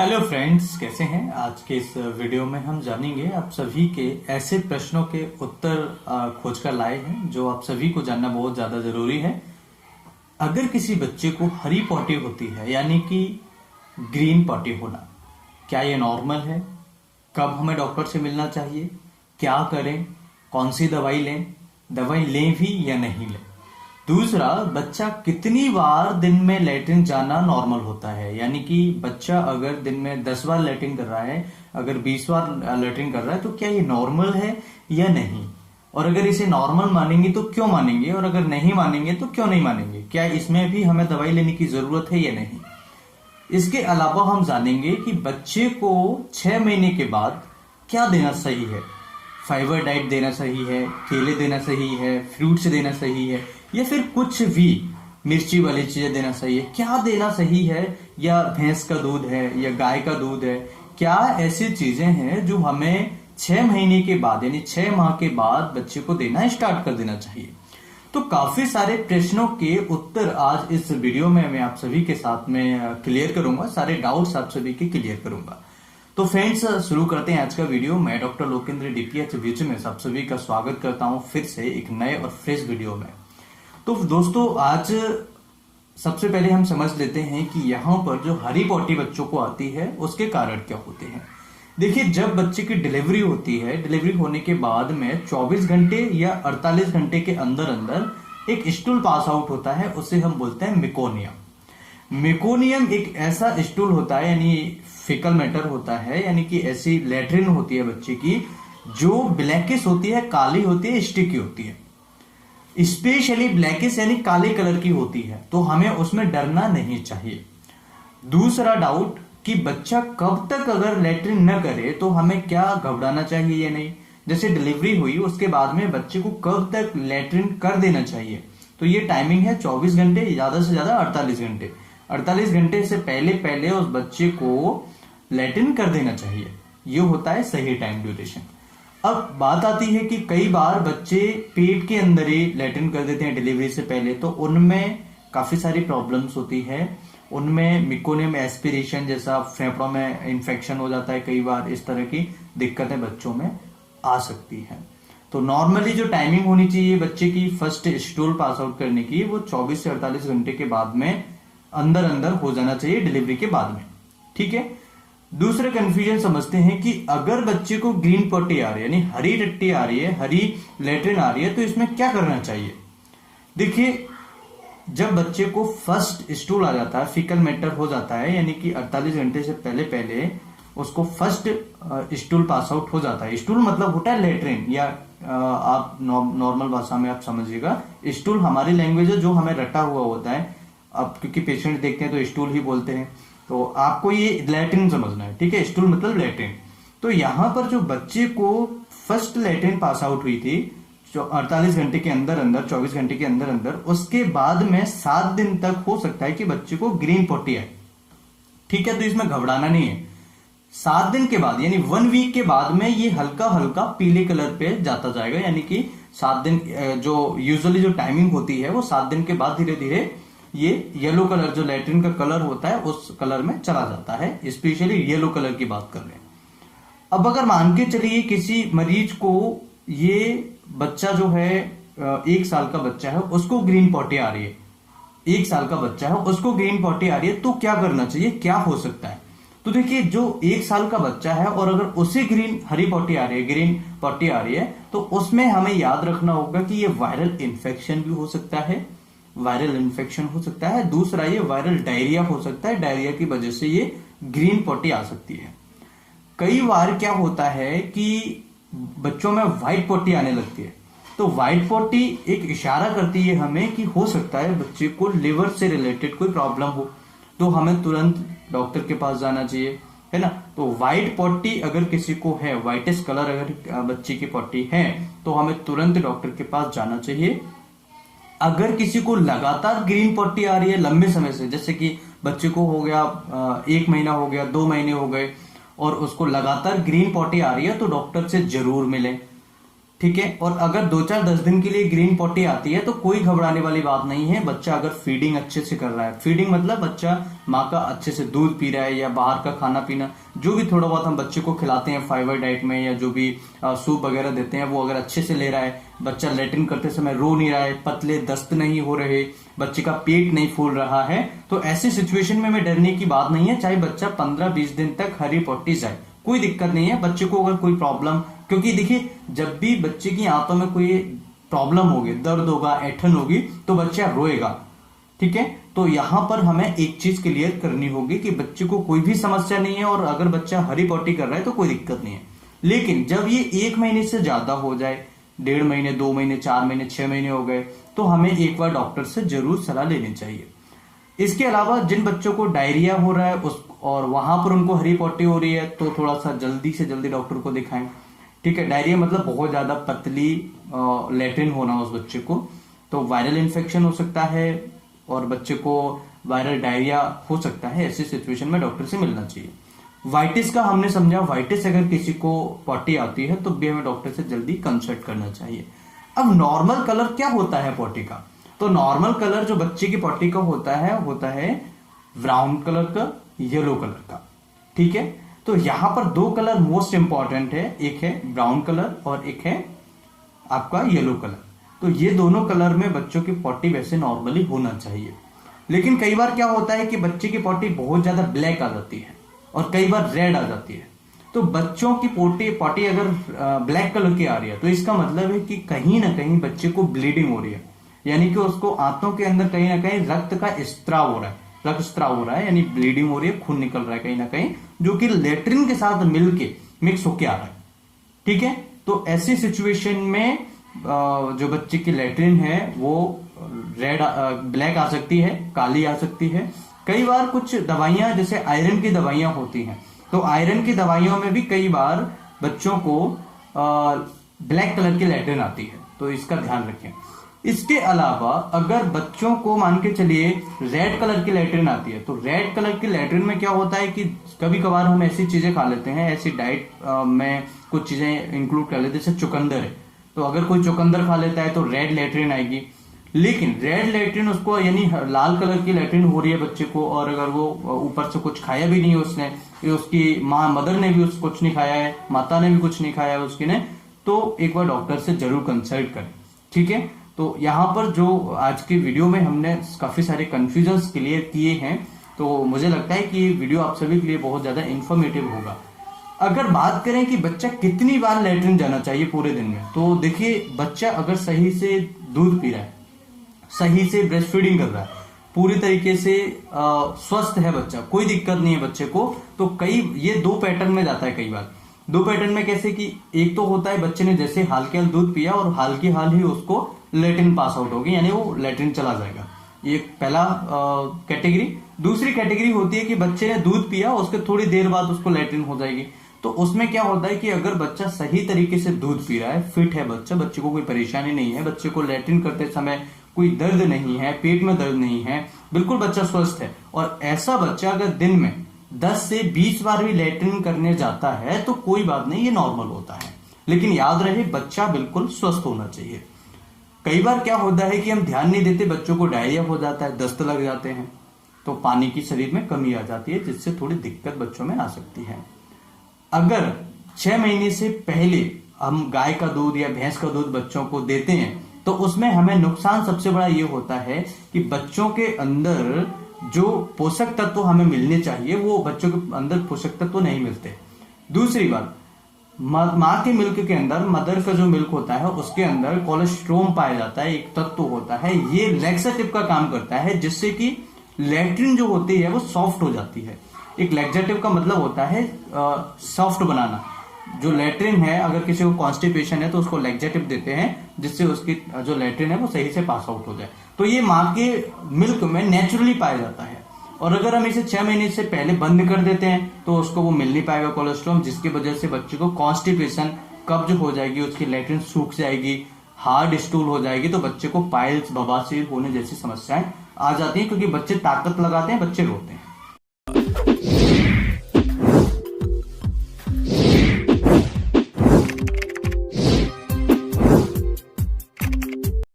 Hello friends, कैसे हैं। आज के इस वीडियो में हम जानेंगे आप सभी के ऐसे प्रश्नों के उत्तर खोज कर लाए हैं जो आप सभी को जानना बहुत ज्यादा जरूरी है। अगर किसी बच्चे को हरी पॉटी होती है यानी कि ग्रीन पॉटी होना, क्या ये नॉर्मल है? कब हमें डॉक्टर से मिलना चाहिए? क्या करें? कौन सी दवाई लें भी या नहीं लें? दूसरा, बच्चा कितनी बार दिन में लैट्रिन जाना नॉर्मल होता है, यानी कि बच्चा अगर दिन में 10 बार लैट्रिन कर रहा है, अगर 20 बार लैट्रिन कर रहा है, तो क्या ये नॉर्मल है या नहीं? और अगर इसे नॉर्मल मानेंगे तो क्यों मानेंगे, और अगर नहीं मानेंगे तो क्यों नहीं मानेंगे? क्या इसमें भी हमें दवाई लेने की जरूरत है या नहीं? इसके अलावा हम जानेंगे कि बच्चे को 6 महीने के बाद क्या देना सही है। फाइबर डाइट देना सही है, केले देना सही है, फ्रूट्स देना सही है, या फिर कुछ भी मिर्ची वाली चीजें देना सही है? क्या देना सही है? या भैंस का दूध है या गाय का दूध है? क्या ऐसी चीजें हैं जो हमें 6 महीने के बाद यानी 6 माह के बाद बच्चे को देना स्टार्ट कर देना चाहिए? तो काफी सारे प्रश्नों के उत्तर आज इस वीडियो में मैं आप सभी के साथ में क्लियर करूंगा, सारे डाउट्स आप सभी के क्लियर करूंगा। तो फ्रेंड्स, शुरू करते हैं आज का वीडियो। मैं डॉक्टर लोकेंद्र डीपीएच में आप सभी का स्वागत करता हूं फिर से एक नए और फ्रेश वीडियो में। तो दोस्तों, आज सबसे पहले हम समझ लेते हैं कि यहाँ पर जो हरी पॉटी बच्चों को आती है उसके कारण क्या होते हैं। देखिए, जब बच्चे की डिलीवरी होती है, डिलीवरी होने के बाद में 24 घंटे या 48 घंटे के अंदर अंदर एक स्टूल पास आउट होता है, उसे हम बोलते हैं मेकोनियम। मेकोनियम एक ऐसा स्टूल होता है, यानी फिकल मैटर होता है, यानी कि ऐसी लैट्रिन होती है बच्चे की जो ब्लैकिश होती है, काली होती है, स्टिकी होती है। स्पेशली ब्लैकिश यानी काले कलर की होती है, तो हमें उसमें डरना नहीं चाहिए। दूसरा डाउट कि बच्चा कब तक अगर लैट्रिन न करे तो हमें क्या घबराना चाहिए या नहीं। जैसे डिलीवरी हुई उसके बाद में बच्चे को कब तक लैट्रिन कर देना चाहिए, तो ये टाइमिंग है 24 घंटे, ज्यादा से ज्यादा 48 घंटे। 48 घंटे से पहले पहले उस बच्चे को लैट्रिन कर देना चाहिए। ये होता है सही टाइम ड्यूरेशन। अब बात आती है कि कई बार बच्चे पेट के अंदर ही लैट्रिन कर देते हैं डिलीवरी से पहले, तो उनमें काफी सारी प्रॉब्लम्स होती है। उनमें मेकोनियम एस्पिरेशन जैसा फेफड़ों में इंफेक्शन हो जाता है, कई बार इस तरह की दिक्कतें बच्चों में आ सकती है। तो नॉर्मली जो टाइमिंग होनी चाहिए बच्चे की फर्स्ट स्टूल पास आउट करने की, वो 24 से 48 घंटे के बाद में अंदर अंदर हो जाना चाहिए, डिलीवरी के बाद में। ठीक है। दूसरा कंफ्यूजन समझते हैं कि अगर बच्चे को ग्रीन पॉटी आ रही है, यानी हरी टट्टी आ रही है, हरी लैट्रिन आ रही है, तो इसमें क्या करना चाहिए। देखिए, जब बच्चे को फर्स्ट स्टूल आ जाता है, फीकल मैटर हो जाता है, यानी कि 48 घंटे से पहले पहले उसको फर्स्ट स्टूल पास आउट हो जाता है। स्टूल मतलब होता है लैट्रिन, या आप नॉर्मल भाषा में आप समझिएगा, स्टूल हमारी लैंग्वेज है जो हमें रटा हुआ होता है। अब क्योंकि पेशेंट देखते हैं तो स्टूल ही बोलते हैं, तो आपको ये लैट्रिन समझना है। ठीक है, स्टूल मतलब लैट्रिन। तो यहां पर जो बच्चे को फर्स्ट लैट्रिन पास आउट हुई थी 48 घंटे के अंदर अंदर, 24 घंटे के अंदर अंदर, उसके बाद में 7 दिन तक हो सकता है कि बच्चे को ग्रीन पॉटी आए। ठीक है, तो इसमें घबराना नहीं है। 7 दिन के बाद यानी 1 वीक के बाद में ये हल्का हल्का पीले कलर पे जाता जाएगा, यानी कि 7 दिन जो यूजुअली जो टाइमिंग होती है वो 7 दिन के बाद धीरे धीरे ये येलो कलर जो लैट्रिन का कलर होता है उस कलर में चला जाता है। स्पेशली येलो कलर की बात कर रहे हैं। अब अगर मान के चलिए किसी मरीज को ये बच्चा जो है 1 साल का बच्चा है, उसको ग्रीन पॉटी आ रही है, 1 साल का बच्चा है उसको ग्रीन पॉटी आ रही है, तो क्या करना चाहिए, क्या हो सकता है। तो देखिए, जो 1 साल का बच्चा है और अगर उसे हरी पॉटी आ रही है, ग्रीन पॉटी आ रही है, तो उसमें हमें याद रखना होगा कि ये वायरल इन्फेक्शन भी हो सकता है, वायरल इन्फेक्शन हो सकता है। दूसरा, ये वायरल डायरिया हो सकता है, डायरिया की वजह से ये ग्रीन पॉटी आ सकती है। कई बार क्या होता है कि बच्चों में व्हाइट पॉटी आने लगती है, तो व्हाइट पॉटी एक इशारा करती है हमें कि हो सकता है बच्चे को लिवर से रिलेटेड कोई प्रॉब्लम हो, तो हमें तुरंत डॉक्टर के पास जाना चाहिए, है ना। तो व्हाइट पॉटी अगर किसी को है, व्हाइटिश कलर अगर बच्चे की पॉटी है, तो हमें तुरंत डॉक्टर के पास जाना चाहिए। अगर किसी को लगातार ग्रीन पॉटी आ रही है लंबे समय से, जैसे कि बच्चे को हो गया 1 महीना हो गया, 2 महीने हो गए, और उसको लगातार ग्रीन पॉटी आ रही है, तो डॉक्टर से जरूर मिलें। ठीक है। और अगर 2-4-10 दिन के लिए ग्रीन पॉटी आती है तो कोई घबराने वाली बात नहीं है। बच्चा अगर फीडिंग अच्छे से कर रहा है, फीडिंग मतलब बच्चा माँ का अच्छे से दूध पी रहा है या बाहर का खाना पीना जो भी थोड़ा बहुत हम बच्चे को खिलाते हैं फाइबर डाइट में, या जो भी सूप वगैरह देते हैं वो अगर अच्छे से ले रहा है, बच्चा लेटिन करते समय रो नहीं रहा है, पतले दस्त नहीं हो रहे, बच्चे का पेट नहीं फूल रहा है, तो ऐसी सिचुएशन में डरने की बात नहीं है। चाहे बच्चा 15-20 दिन तक हरी पॉटी जाए, कोई दिक्कत नहीं है। बच्चे को अगर कोई प्रॉब्लम, क्योंकि देखिए जब भी बच्चे की आंतों में कोई प्रॉब्लम होगी, दर्द होगा, ऐठन होगी, तो बच्चा रोएगा, ठीक है। तो यहां पर हमें एक चीज क्लियर करनी होगी कि बच्चे को कोई भी समस्या नहीं है, और अगर बच्चा हरी पॉटी कर रहा है तो कोई दिक्कत नहीं है। लेकिन जब ये 1 महीने से ज्यादा हो जाए, 1.5 महीने, 2 महीने, 4 महीने, 6 महीने हो गए, तो हमें एक बार डॉक्टर से जरूर सलाह लेनी चाहिए। इसके अलावा जिन बच्चों को डायरिया हो रहा है और वहां पर उनको हरी पॉटी हो रही है, तो थोड़ा सा जल्दी से जल्दी डॉक्टर को दिखाएं, ठीक है। डायरिया मतलब बहुत ज्यादा पतली लेट्रिन होना उस बच्चे को, तो वायरल इन्फेक्शन हो सकता है और बच्चे को वायरल डायरिया हो सकता है। ऐसी सिचुएशन में डॉक्टर से मिलना चाहिए। वाइटिस का हमने समझा, वाइटिस अगर किसी को पॉटी आती है तो भी हमें डॉक्टर से जल्दी कंसल्ट करना चाहिए। अब नॉर्मल कलर क्या होता है पॉटी का? तो नॉर्मल कलर जो बच्चे की पॉटी का होता है ब्राउन कलर का, येलो कलर का, ठीक है। तो यहां पर 2 कलर मोस्ट इंपॉर्टेंट है, एक है ब्राउन कलर और एक है आपका येलो कलर। तो ये दोनों कलर में बच्चों की पॉटी वैसे नॉर्मली होना चाहिए। लेकिन कई बार क्या होता है कि बच्चे की पॉटी बहुत ज्यादा ब्लैक आ जाती है और कई बार रेड आ जाती है। तो बच्चों की पॉटी अगर ब्लैक कलर की आ रही है तो इसका मतलब है कि कहीं ना कहीं बच्चे को ब्लीडिंग हो रही है, यानी कि उसको आंतों के अंदर कहीं ना कहीं रक्त का स्त्राव हो रहा है, रक्त स्त्राव हो रहा है, यानी ब्लीडिंग हो रही है, खून निकल रहा है कहीं ना कहीं, जो कि लेट्रिन के साथ मिलके मिक्स होके आ रहा है, ठीक है। तो ऐसी सिचुएशन में जो बच्चे की लेट्रिन है वो ब्लैक आ सकती है, काली आ सकती है। कई बार कुछ दवाइयां जैसे आयरन की दवाइयां होती हैं, तो आयरन की दवाइयों में भी कई बार बच्चों को ब्लैक कलर की लेट्रिन आती है, तो इसका ध्यान रखें। इसके अलावा अगर बच्चों को मान के चलिए रेड कलर की लेट्रिन आती है, तो रेड कलर की लेट्रिन में क्या होता है कि कभी कभार हम ऐसी चीजें खा लेते हैं, ऐसी डाइट में कुछ चीजें इंक्लूड कर लेते हैं, जैसे चुकंदर है, तो अगर कोई चुकंदर खा लेता है तो रेड लेट्रिन आएगी। लेकिन रेड लेट्रिन उसको, यानी लाल कलर की लेट्रिन हो रही है बच्चे को, और अगर वो ऊपर से कुछ खाया भी नहीं है उसने, उसकी मदर ने भी कुछ नहीं खाया है, माता ने भी कुछ नहीं खाया है उसकी ने, तो एक बार डॉक्टर से जरूर कंसल्ट करें, ठीक है। तो यहाँ पर जो आज की वीडियो में हमने काफी सारे कंफ्यूजन्स क्लियर किए हैं, तो मुझे लगता है कि ये वीडियो आप सभी के लिए बहुत ज्यादा इंफॉर्मेटिव होगा। अगर बात करें कि बच्चा कितनी बार लेट्रिन जाना चाहिए पूरे दिन में, तो देखिए बच्चा अगर सही से दूध पी रहा है, सही से ब्रेस्ट फीडिंग कर रहा है, पूरी तरीके से स्वस्थ है बच्चा, कोई दिक्कत नहीं है बच्चे को, तो ये 2 पैटर्न में जाता है। कई बार 2 पैटर्न में कैसे कि एक तो होता है बच्चे ने जैसे हाल के हाल दूध पिया और हाल की हाल ही उसको लेट्रिन पास आउट होगी, यानी वो लेट्रिन चला जाएगा, ये पहला कैटेगरी। दूसरी कैटेगरी होती है कि बच्चे ने दूध पिया, उसके थोड़ी देर बाद उसको लेट्रिन हो जाएगी। तो उसमें क्या होता है कि अगर बच्चा सही तरीके से दूध पी रहा है, फिट है बच्चे को कोई परेशानी नहीं है, बच्चे को लेट्रिन करते समय कोई दर्द नहीं है, पेट में दर्द नहीं है, बिल्कुल बच्चा स्वस्थ है, और ऐसा बच्चा अगर दिन में 10 से 20 बार भी लेट्रिन करने जाता है तो कोई बात नहीं, ये नॉर्मल होता है। लेकिन याद रहे बच्चा बिल्कुल स्वस्थ होना चाहिए। कई बार क्या होता है कि हम ध्यान नहीं देते, बच्चों को डायरिया हो जाता है, दस्त लग जाते हैं, तो पानी की शरीर में कमी आ जाती है, जिससे थोड़ी दिक्कत बच्चों में आ सकती है। अगर 6 महीने से पहले हम गाय का दूध या भैंस का दूध बच्चों को देते हैं तो उसमें हमें नुकसान सबसे बड़ा ये होता है कि बच्चों के अंदर जो पोषक तत्व हमें मिलने चाहिए वो बच्चों के अंदर पोषक तत्व नहीं मिलते। दूसरी बात, माँ के मिल्क के अंदर, मदर का जो मिल्क होता है उसके अंदर कोलेस्ट्रोम पाया जाता है, एक तत्व होता है, ये लैक्सेटिव का काम करता है, जिससे कि लेट्रिन जो होती है वो सॉफ्ट हो जाती है। एक लैक्सेटिव का मतलब होता है सॉफ्ट बनाना। जो लेट्रिन है, अगर किसी को कॉन्स्टिपेशन है तो उसको लैक्सेटिव देते हैं, जिससे उसकी जो लेट्रिन है वो सही से पास आउट हो जाए। तो ये माँ के मिल्क में नेचुरली पाया जाता है, और अगर हम इसे 6 महीने से पहले बंद कर देते हैं तो उसको वो मिल नहीं पाएगा कोलेस्ट्रॉल, जिसकी वजह से बच्चे को कॉन्स्टिपेशन, कब्ज हो जाएगी, उसकी लेट्रिन सूख जाएगी, हार्ड स्टूल हो जाएगी, तो बच्चे को पाइल्स, बवासीर होने जैसी समस्याएं आ जाती हैं, क्योंकि बच्चे ताकत लगाते हैं, बच्चे रोते हैं।